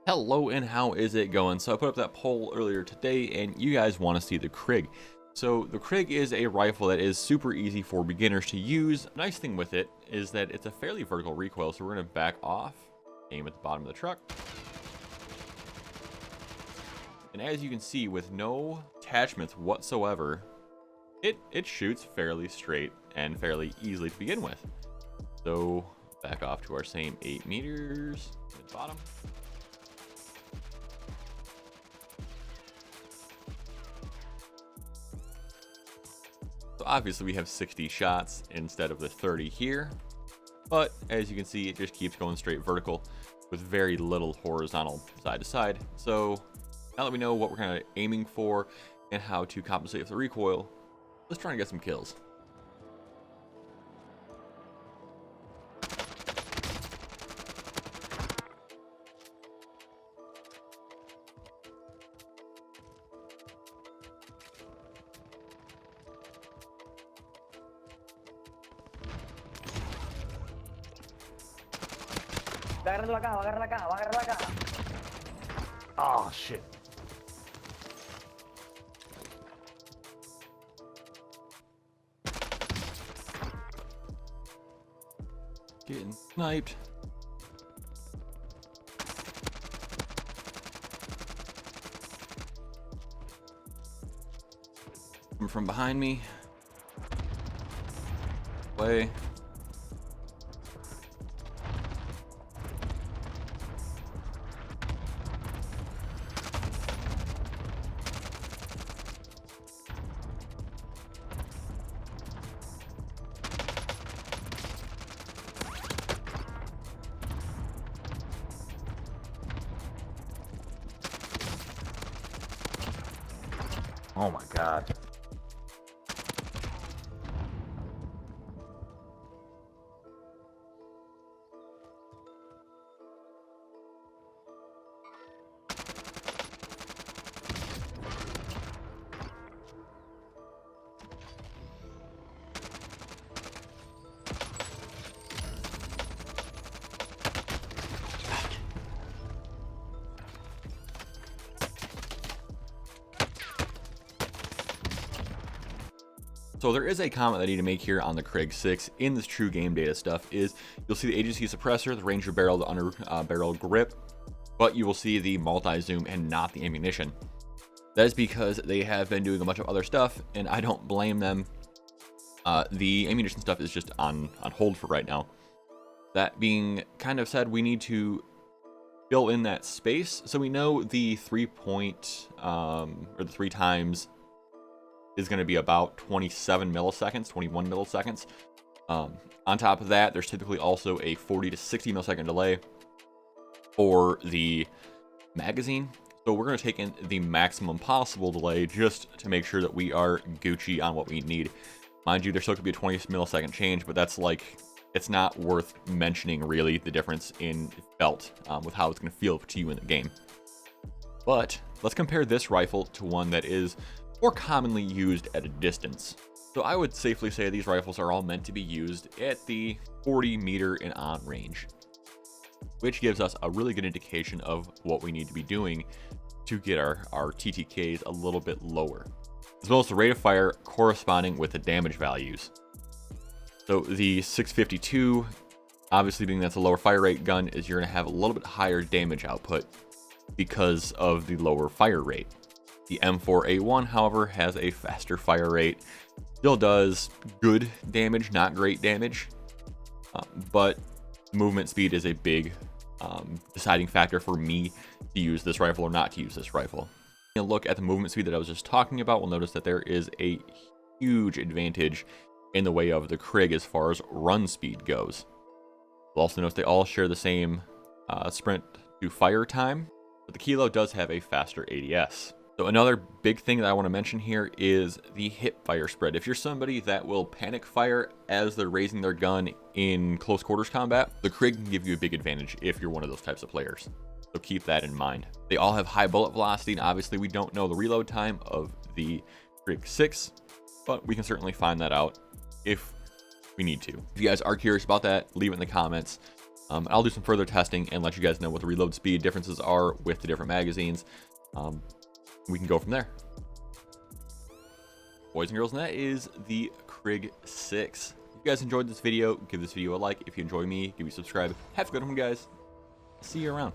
Hello, and how is it going? So I put up that poll earlier today and you guys want to see the Krig. So the Krig is a rifle that is super easy for beginners to use. The nice thing with it is that it's a fairly vertical recoil, so we're going to back off, aim at the bottom of the truck. And as you can see, with no attachments whatsoever, it shoots fairly straight and fairly easily to begin with. So back off to our same 8 meters at the bottom. So obviously we have 60 shots instead of the 30 here, but as you can see, it just keeps going straight vertical with very little horizontal side to side. So now that we know what we're kind of aiming for and how to compensate for the recoil, let's try and get some kills. Agárralo acá, va a agarrar acá, va a agarrar acá. Oh shit. Getting sniped. Coming from behind me. Way. Oh my god. So there is a comment that I need to make here on the Krig 6 in this true game data stuff is you'll see the agency suppressor, the Ranger barrel, the under barrel grip, but you will see the multi-zoom and not the ammunition. That is because they have been doing a bunch of other stuff and I don't blame them. The ammunition stuff is just on hold for right now. That being kind of said, we need to fill in that space. So we know the 3 times is going to be about 27 milliseconds, 21 milliseconds. On top of that, there's typically also a 40 to 60 millisecond delay for the magazine. So we're going to take in the maximum possible delay just to make sure that we are Gucci on what we need. Mind you, there still could be a 20 millisecond change, but that's like, it's not worth mentioning really the difference in felt with how it's going to feel to you in the game. But let's compare this rifle to one that is more commonly used at a distance. So I would safely say these rifles are all meant to be used at the 40 meter and on range, which gives us a really good indication of what we need to be doing to get our TTKs a little bit lower, as well as the rate of fire corresponding with the damage values. So the 652, obviously being that's a lower fire rate gun, is you're going to have a little bit higher damage output because of the lower fire rate. The M4A1, however, has a faster fire rate. Still does good damage, not great damage, but movement speed is a big deciding factor for me to use this rifle or not to use this rifle. And look at the movement speed that I was just talking about. We'll notice that there is a huge advantage in the way of the Krig as far as run speed goes. We'll also notice they all share the same sprint to fire time, but the Kilo does have a faster ADS. So another big thing that I want to mention here is the hip fire spread. If you're somebody that will panic fire as they're raising their gun in close quarters combat, the Krig can give you a big advantage if you're one of those types of players. So keep that in mind. They all have high bullet velocity, and obviously we don't know the reload time of the Krig 6, but we can certainly find that out if we need to. If you guys are curious about that, leave it in the comments. I'll do some further testing and let you guys know what the reload speed differences are with the different magazines. We can go from there. Boys and girls, and that is the Krig 6. If you guys enjoyed this video, give this video a like. If you enjoy me, give me a subscribe. Have a good one, guys. See you around.